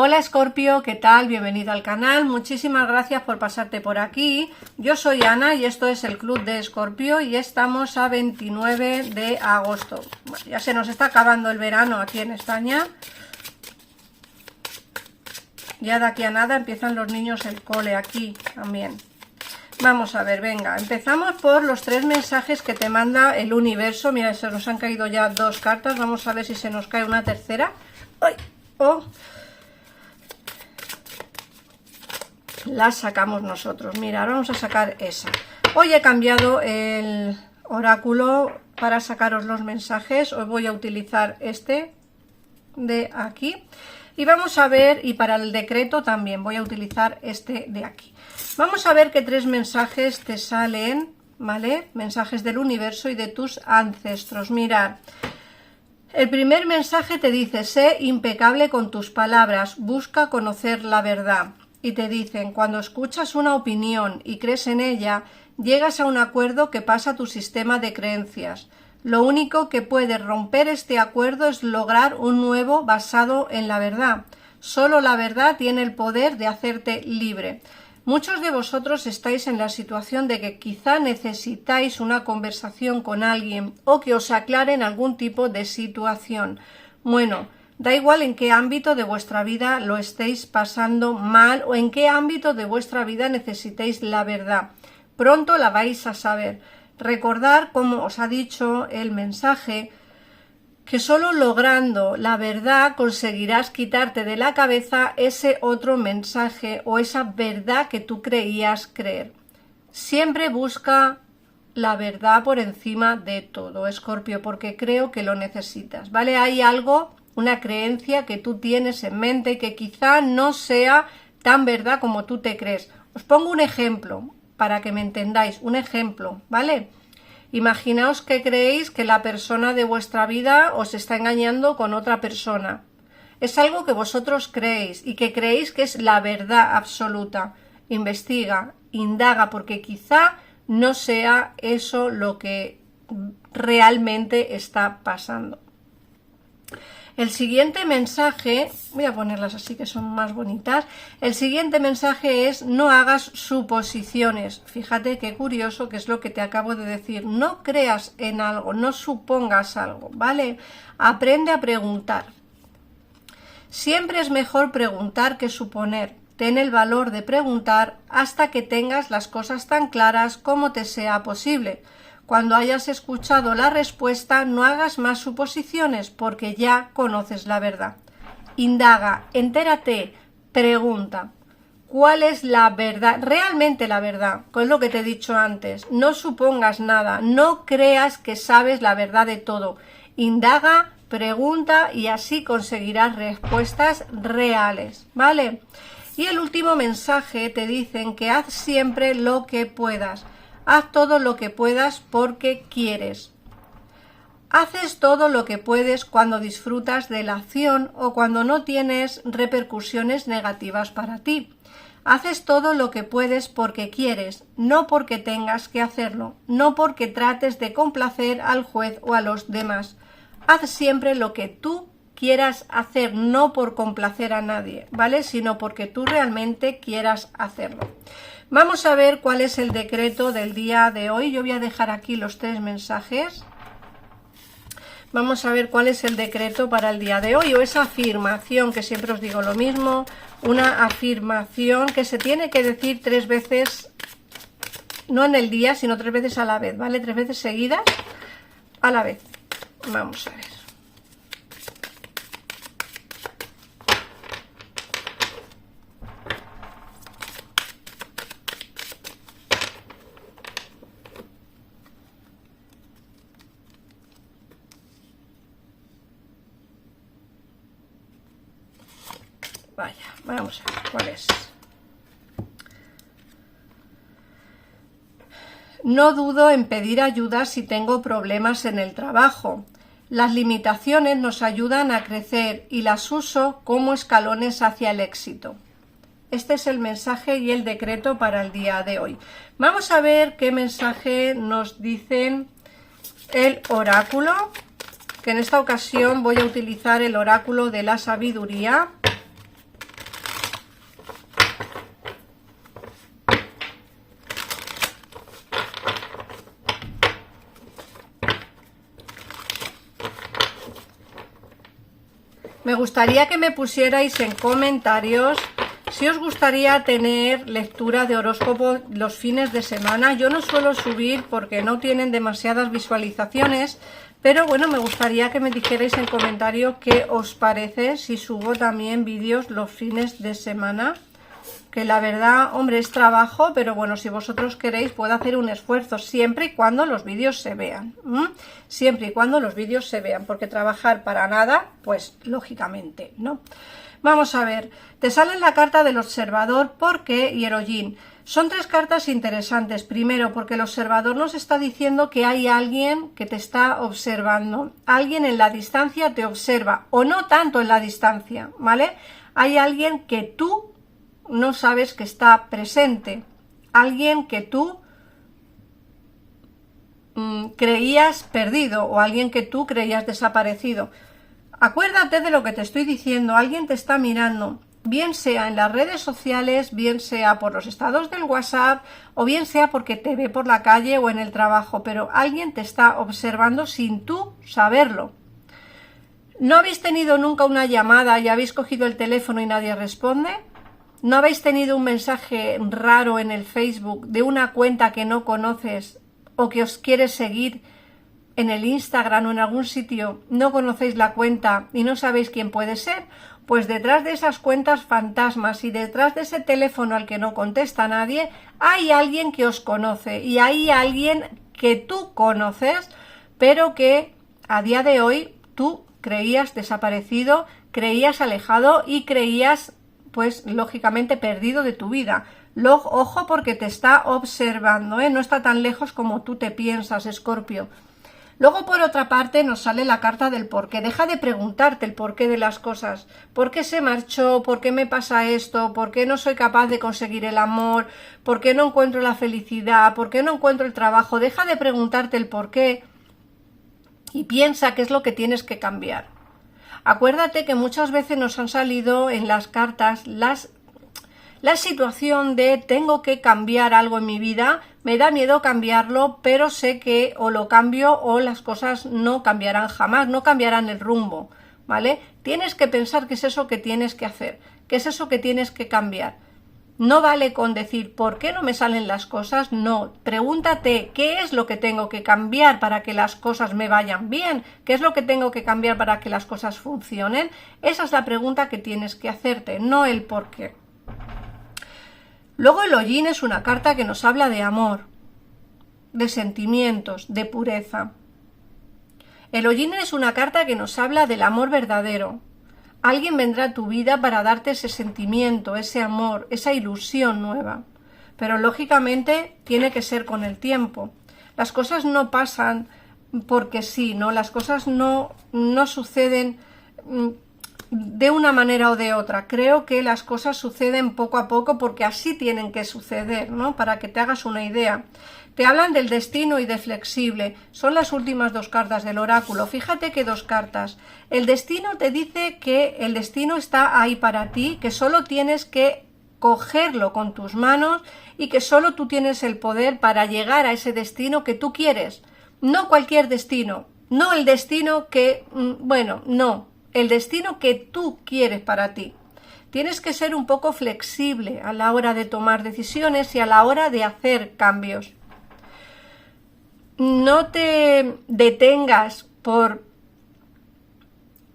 Hola Escorpio, ¿qué tal? Bienvenido al canal, muchísimas gracias por pasarte por aquí. Yo soy Ana y esto es el Club de Escorpio y estamos a 29 de agosto. Bueno, ya se nos está acabando el verano aquí en España. Ya de aquí a nada empiezan los niños el cole aquí también. Vamos a ver, venga, empezamos por los 3 mensajes que te manda el universo. Mira, se nos han caído ya 2 cartas, vamos a ver si se nos cae una tercera. ¡Ay! ¡Oh! La sacamos nosotros. Mira, ahora vamos a sacar esa. Hoy he cambiado el oráculo para sacaros los mensajes. Hoy voy a utilizar este de aquí. Y vamos a ver, y para el decreto también voy a utilizar este de aquí. Vamos a ver qué 3 mensajes te salen, ¿vale? Mensajes del universo y de tus ancestros. Mirad. El primer mensaje te dice, sé impecable con tus palabras, busca conocer la verdad. Y te dicen, cuando escuchas una opinión y crees en ella, llegas a un acuerdo que pasa a tu sistema de creencias. Lo único que puede romper este acuerdo es lograr un nuevo basado en la verdad. Solo la verdad tiene el poder de hacerte libre. Muchos de vosotros estáis en la situación de que quizá necesitáis una conversación con alguien o que os aclaren algún tipo de situación. Bueno, da igual en qué ámbito de vuestra vida lo estéis pasando mal o en qué ámbito de vuestra vida necesitéis la verdad. Pronto la vais a saber. Recordar, como os ha dicho el mensaje, que solo logrando la verdad conseguirás quitarte de la cabeza ese otro mensaje o esa verdad que tú creías creer. Siempre busca la verdad por encima de todo, Escorpio, porque creo que lo necesitas, ¿vale? Hay algo, una creencia que tú tienes en mente y que quizá no sea tan verdad como tú te crees. Os pongo un ejemplo para que me entendáis, un ejemplo, ¿vale? Imaginaos que creéis que la persona de vuestra vida os está engañando con otra persona. Es algo que vosotros creéis y que creéis que es la verdad absoluta. Investiga, indaga, porque quizá no sea eso lo que realmente está pasando. El siguiente mensaje, voy a ponerlas así que son más bonitas. El siguiente mensaje es no hagas suposiciones. Fíjate qué curioso que es lo que te acabo de decir. No creas en algo, no supongas algo, ¿vale? Aprende a preguntar. Siempre es mejor preguntar que suponer. Ten el valor de preguntar hasta que tengas las cosas tan claras como te sea posible. Cuando hayas escuchado la respuesta, no hagas más suposiciones porque ya conoces la verdad. Indaga, entérate, pregunta. ¿Cuál es la verdad? Realmente la verdad, con lo que te he dicho antes. No supongas nada, no creas que sabes la verdad de todo. Indaga, pregunta y así conseguirás respuestas reales, ¿vale? Y el último mensaje te dicen que haz siempre lo que puedas. Haz todo lo que puedas porque quieres. Haces todo lo que puedes cuando disfrutas de la acción o cuando no tienes repercusiones negativas para ti. Haces todo lo que puedes porque quieres, no porque tengas que hacerlo, no porque trates de complacer al juez o a los demás. Haz siempre lo que tú quieras hacer, no por complacer a nadie, ¿vale? Sino porque tú realmente quieras hacerlo. Vamos a ver cuál es el decreto del día de hoy. Yo voy a dejar aquí los 3 mensajes. Vamos a ver cuál es el decreto para el día de hoy o esa afirmación, que siempre os digo lo mismo, una afirmación que se tiene que decir 3 veces, no en el día, sino 3 veces a la vez, ¿vale? 3 veces seguidas a la vez. Vamos a ver. Vaya, vamos a ver cuál es. No dudo en pedir ayuda si tengo problemas en el trabajo. Las limitaciones nos ayudan a crecer y las uso como escalones hacia el éxito. Este es el mensaje y el decreto para el día de hoy. Vamos a ver qué mensaje nos dicen el oráculo, que en esta ocasión voy a utilizar el oráculo de la sabiduría. Me gustaría que me pusierais en comentarios si os gustaría tener lectura de horóscopo los fines de semana. Yo no suelo subir porque no tienen demasiadas visualizaciones, pero bueno, me gustaría que me dijerais en comentarios qué os parece si subo también vídeos los fines de semana. Que la verdad, hombre, es trabajo, pero bueno, si vosotros queréis puedo hacer un esfuerzo siempre y cuando los vídeos se vean. Siempre y cuando los vídeos se vean, porque trabajar para nada, pues lógicamente, ¿no? Vamos a ver, te sale la carta del observador porque y Erojin. Son tres cartas interesantes. Primero, porque el observador nos está diciendo que hay alguien que te está observando. Alguien en la distancia te observa, o no tanto en la distancia, ¿vale? Hay alguien que tú no sabes que está presente, alguien que tú creías perdido o alguien que tú creías desaparecido. Acuérdate de lo que te estoy diciendo, alguien te está mirando, bien sea en las redes sociales, bien sea por los estados del WhatsApp o bien sea porque te ve por la calle o en el trabajo, pero alguien te está observando sin tú saberlo. ¿No habéis tenido nunca una llamada y habéis cogido el teléfono y nadie responde? ¿No habéis tenido un mensaje raro en el Facebook de una cuenta que no conoces o que os quiere seguir en el Instagram o en algún sitio? No conocéis la cuenta y no sabéis quién puede ser. Pues detrás de esas cuentas fantasmas y detrás de ese teléfono al que no contesta nadie, hay alguien que os conoce y hay alguien que tú conoces, pero que a día de hoy tú creías desaparecido, creías alejado y creías pues lógicamente perdido de tu vida. Ojo porque te está observando, no está tan lejos como tú te piensas, Escorpio. Luego por otra parte nos sale la carta del porqué. Deja de preguntarte el porqué de las cosas. ¿Por qué se marchó? ¿Por qué me pasa esto? ¿Por qué no soy capaz de conseguir el amor? ¿Por qué no encuentro la felicidad? ¿Por qué no encuentro el trabajo? Deja de preguntarte el porqué y piensa qué es lo que tienes que cambiar. Acuérdate que muchas veces nos han salido en las cartas la situación de tengo que cambiar algo en mi vida, me da miedo cambiarlo, pero sé que o lo cambio o las cosas no cambiarán jamás, no cambiarán el rumbo, ¿vale? Tienes que pensar qué es eso que tienes que hacer, qué es eso que tienes que cambiar. No vale con decir ¿por qué no me salen las cosas? No, pregúntate ¿qué es lo que tengo que cambiar para que las cosas me vayan bien? ¿Qué es lo que tengo que cambiar para que las cosas funcionen? Esa es la pregunta que tienes que hacerte, no el por qué. Luego el Hollín es una carta que nos habla de amor, de sentimientos, de pureza. El Hollín es una carta que nos habla del amor verdadero. Alguien vendrá a tu vida para darte ese sentimiento, ese amor, esa ilusión nueva. Pero lógicamente tiene que ser con el tiempo. Las cosas no pasan porque sí, ¿no? Las cosas no suceden de una manera o de otra. Creo que las cosas suceden poco a poco porque así tienen que suceder, ¿no? Para que te hagas una idea. Te hablan del destino y de flexible. Son las últimas dos cartas del oráculo. Fíjate que dos cartas. El destino te dice que el destino está ahí para ti, que solo tienes que cogerlo con tus manos y que solo tú tienes el poder para llegar a ese destino que tú quieres. No cualquier destino. No el destino que, no. El destino que tú quieres para ti. Tienes que ser un poco flexible a la hora de tomar decisiones y a la hora de hacer cambios. No te detengas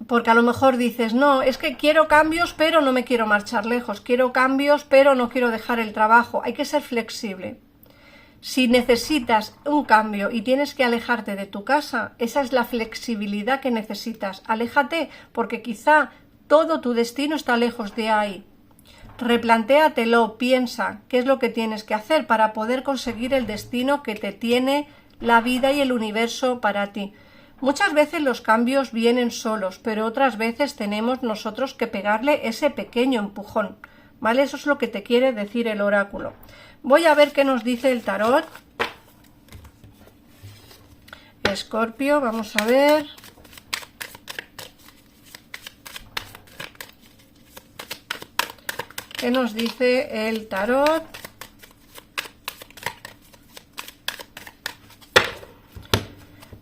porque a lo mejor dices, no, es que quiero cambios pero no me quiero marchar lejos, quiero cambios pero no quiero dejar el trabajo. Hay que ser flexible. Si necesitas un cambio y tienes que alejarte de tu casa, esa es la flexibilidad que necesitas. Aléjate porque quizá todo tu destino está lejos de ahí. Replantéatelo, piensa qué es lo que tienes que hacer para poder conseguir el destino que te tiene la vida y el universo para ti. Muchas veces los cambios vienen solos, pero otras veces tenemos nosotros que pegarle ese pequeño empujón, ¿vale? Eso es lo que te quiere decir el oráculo. Voy a ver qué nos dice el tarot. Escorpio, vamos a ver. ¿Qué nos dice el tarot?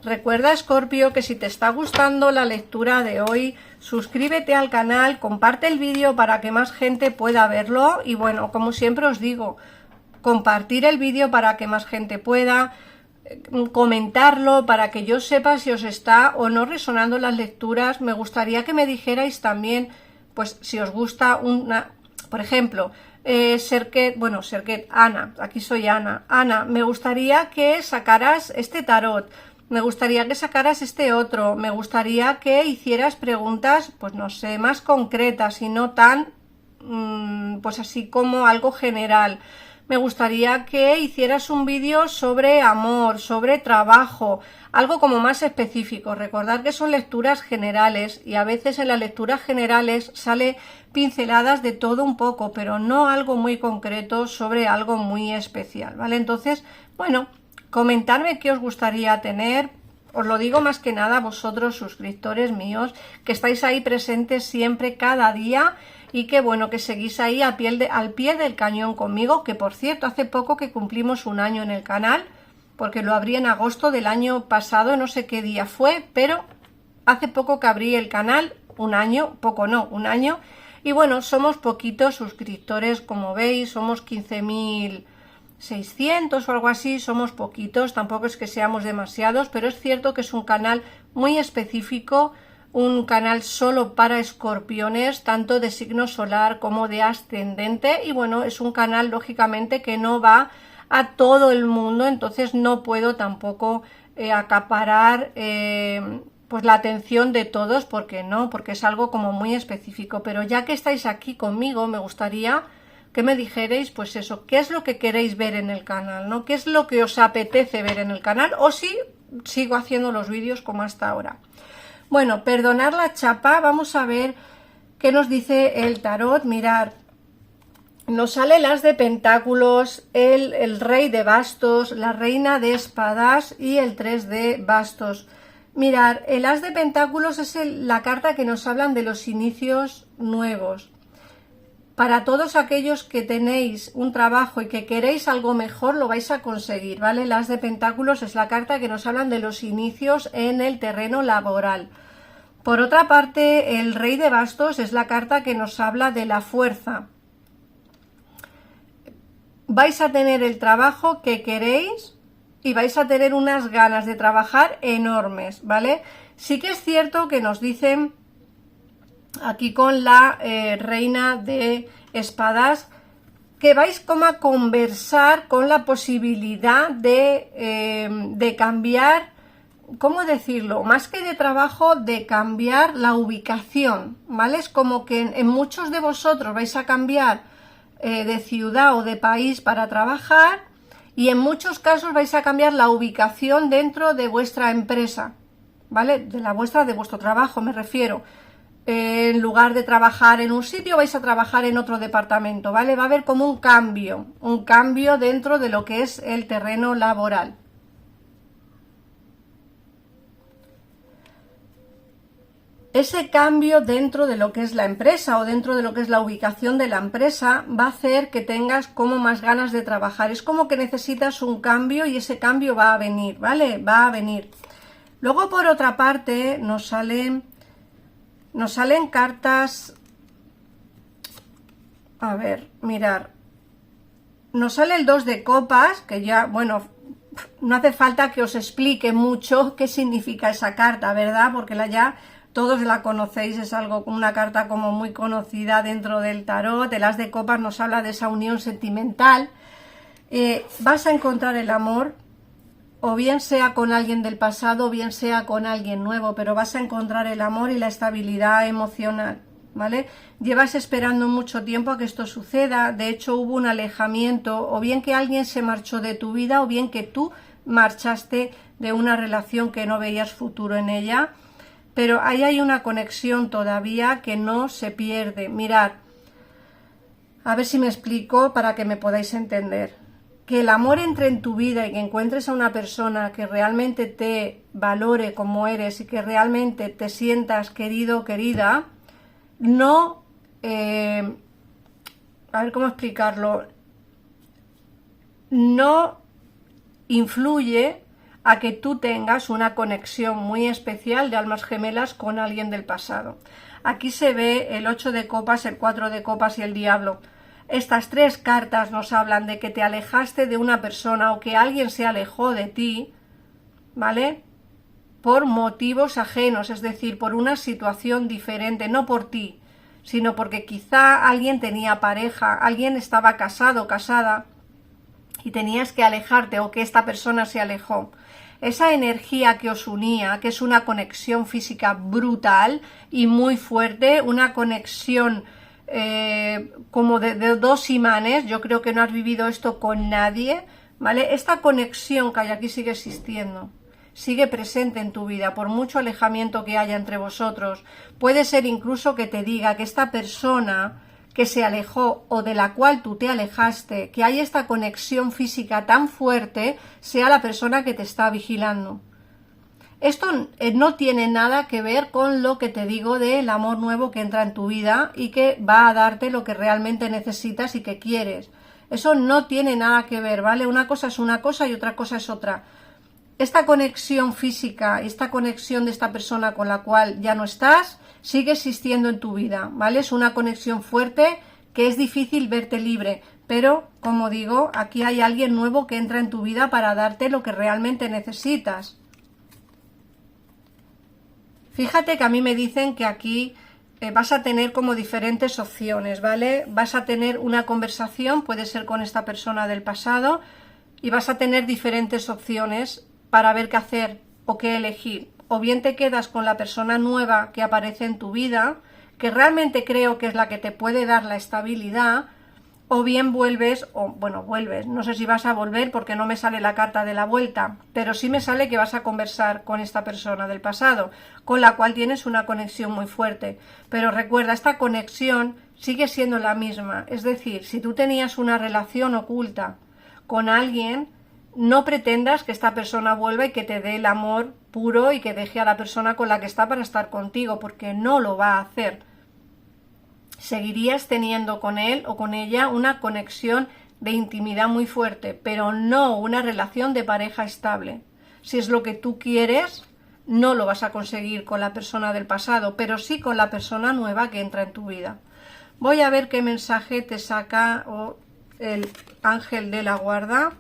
Recuerda, Escorpio, que si te está gustando la lectura de hoy, suscríbete al canal, comparte el vídeo para que más gente pueda verlo y bueno, como siempre os digo, compartir el vídeo para que más gente pueda, comentarlo para que yo sepa si os está o no resonando las lecturas. Me gustaría que me dijerais también, pues si os gusta una, por ejemplo, Serket, Ana, aquí soy Ana. Ana, me gustaría que sacaras este tarot, me gustaría que sacaras este otro, me gustaría que hicieras preguntas, pues no sé, más concretas y no tan, pues así como algo general. Me gustaría que hicieras un vídeo sobre amor, sobre trabajo, algo como más específico. Recordad que son lecturas generales y a veces en las lecturas generales sale pinceladas de todo un poco, pero no algo muy concreto sobre algo muy especial, ¿vale? Entonces, bueno, comentadme qué os gustaría tener. Os lo digo más que nada a vosotros, suscriptores míos, que estáis ahí presentes siempre, cada día, y que bueno, que seguís ahí al pie del cañón conmigo, que por cierto, hace poco que cumplimos un año en el canal, porque lo abrí en agosto del año pasado, no sé qué día fue, pero hace poco que abrí el canal, un año, poco no, un año, y bueno, somos poquitos suscriptores, como veis, somos 15.600 o algo así, somos poquitos, tampoco es que seamos demasiados, pero es cierto que es un canal muy específico, un canal solo para escorpiones, tanto de signo solar como de ascendente, y bueno, es un canal lógicamente que no va a todo el mundo, entonces no puedo tampoco acaparar pues la atención de todos, porque no, porque es algo como muy específico. Pero ya que estáis aquí conmigo, me gustaría que me dijerais, pues eso, qué es lo que queréis ver en el canal, ¿no? ¿Qué es lo que os apetece ver en el canal? O si sigo haciendo los vídeos como hasta ahora. Bueno, perdonad la chapa, vamos a ver qué nos dice el tarot. Mirad, nos sale el as de pentáculos, el rey de bastos, la reina de espadas y el 3 de bastos. Mirad, el as de pentáculos es la carta que nos hablan de los inicios nuevos. Para todos aquellos que tenéis un trabajo y que queréis algo mejor, lo vais a conseguir, ¿vale? El as de pentáculos es la carta que nos hablan de los inicios en el terreno laboral. Por otra parte, el rey de bastos es la carta que nos habla de la fuerza. Vais a tener el trabajo que queréis y vais a tener unas ganas de trabajar enormes, ¿vale? Sí que es cierto que nos dicen aquí con la reina de espadas que vais como a conversar con la posibilidad de cambiar, ¿cómo decirlo? Más que de trabajo, de cambiar la ubicación, ¿vale? Es como que en muchos de vosotros vais a cambiar de ciudad o de país para trabajar y en muchos casos vais a cambiar la ubicación dentro de vuestra empresa, ¿vale? De vuestro trabajo me refiero. En lugar de trabajar en un sitio vais a trabajar en otro departamento, ¿vale? Va a haber como un cambio dentro de lo que es el terreno laboral. Ese cambio dentro de lo que es la empresa o dentro de lo que es la ubicación de la empresa va a hacer que tengas como más ganas de trabajar. Es como que necesitas un cambio y ese cambio va a venir, ¿vale? Va a venir. Luego, por otra parte, nos salen cartas. A ver, mirar. Nos sale el 2 de copas, que ya, bueno, no hace falta que os explique mucho qué significa esa carta, ¿verdad? Porque ya todos la conocéis, es algo, una carta como muy conocida dentro del tarot. El as de copas nos habla de esa unión sentimental. Vas a encontrar el amor, o bien sea con alguien del pasado, o bien sea con alguien nuevo, pero vas a encontrar el amor y la estabilidad emocional, ¿vale? Llevas esperando mucho tiempo a que esto suceda. De hecho, hubo un alejamiento, o bien que alguien se marchó de tu vida, o bien que tú marchaste de una relación que no veías futuro en ella. Pero ahí hay una conexión todavía que no se pierde. Mirad, a ver si me explico para que me podáis entender. Que el amor entre en tu vida y que encuentres a una persona que realmente te valore como eres y que realmente te sientas querido o querida, no, a ver cómo explicarlo, no influye a que tú tengas una conexión muy especial de almas gemelas con alguien del pasado. Aquí se ve el 8 de copas, el 4 de copas y el diablo. Estas tres cartas nos hablan de que te alejaste de una persona o que alguien se alejó de ti, ¿vale? Por motivos ajenos, es decir, por una situación diferente, no por ti, sino porque quizá alguien tenía pareja, alguien estaba casado, casada, y tenías que alejarte o que esta persona se alejó. Esa energía que os unía, que es una conexión física brutal y muy fuerte, una conexión como de dos imanes, yo creo que no has vivido esto con nadie, ¿vale? Esta conexión que hay aquí sigue existiendo, sigue presente en tu vida, por mucho alejamiento que haya entre vosotros. Puede ser incluso que te diga que esta persona que se alejó o de la cual tú te alejaste, que hay esta conexión física tan fuerte, sea la persona que te está vigilando. Esto no tiene nada que ver con lo que te digo del amor nuevo que entra en tu vida y que va a darte lo que realmente necesitas y que quieres. Eso no tiene nada que ver, ¿vale? Una cosa es una cosa y otra cosa es otra. Esta conexión física, esta conexión de esta persona con la cual ya no estás, sigue existiendo en tu vida, ¿vale? Es una conexión fuerte que es difícil verte libre, pero, como digo, aquí hay alguien nuevo que entra en tu vida para darte lo que realmente necesitas. Fíjate que a mí me dicen que aquí vas a tener como diferentes opciones, ¿vale? Vas a tener una conversación, puede ser con esta persona del pasado, y vas a tener diferentes opciones para ver qué hacer o qué elegir. O bien te quedas con la persona nueva que aparece en tu vida, que realmente creo que es la que te puede dar la estabilidad, o bien vuelves, vuelves, no sé si vas a volver porque no me sale la carta de la vuelta, pero sí me sale que vas a conversar con esta persona del pasado, con la cual tienes una conexión muy fuerte. Pero recuerda, esta conexión sigue siendo la misma, es decir, si tú tenías una relación oculta con alguien, no pretendas que esta persona vuelva y que te dé el amor puro y que deje a la persona con la que está para estar contigo, porque no lo va a hacer. Seguirías teniendo con él o con ella una conexión de intimidad muy fuerte, pero no una relación de pareja estable. Si es lo que tú quieres, no lo vas a conseguir con la persona del pasado, pero sí con la persona nueva que entra en tu vida. Voy a ver qué mensaje te saca el ángel de la guarda.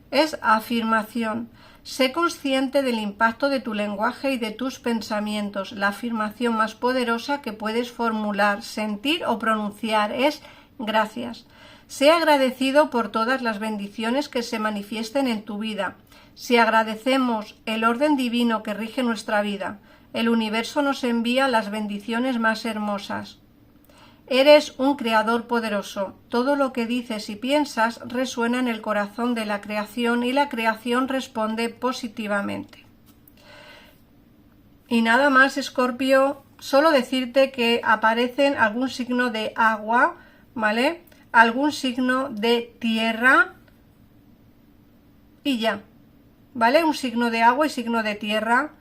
Es afirmación. Sé consciente del impacto de tu lenguaje y de tus pensamientos. La afirmación más poderosa que puedes formular, sentir o pronunciar es gracias. Sé agradecido por todas las bendiciones que se manifiesten en tu vida. Si agradecemos el orden divino que rige nuestra vida, el universo nos envía las bendiciones más hermosas. Eres un creador poderoso. Todo lo que dices y piensas resuena en el corazón de la creación y la creación responde positivamente. Y nada más, Escorpio, solo decirte que aparecen algún signo de agua, ¿vale? Algún signo de tierra y ya, ¿vale? Un signo de agua y signo de tierra,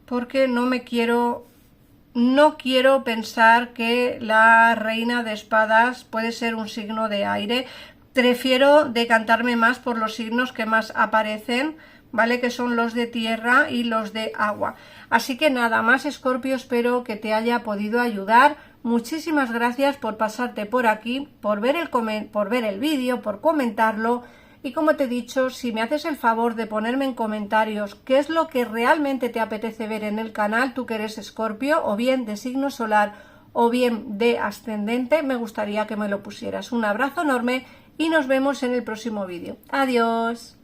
porque no quiero pensar que la reina de espadas puede ser un signo de aire. Prefiero decantarme más por los signos que más aparecen, ¿vale? Que son los de tierra y los de agua. Así que nada más, Escorpio, espero que te haya podido ayudar. Muchísimas gracias por pasarte por aquí, por ver el vídeo, por comentarlo. Y como te he dicho, si me haces el favor de ponerme en comentarios qué es lo que realmente te apetece ver en el canal, tú que eres Escorpio, o bien de signo solar o bien de ascendente, me gustaría que me lo pusieras. Un abrazo enorme y nos vemos en el próximo vídeo. Adiós.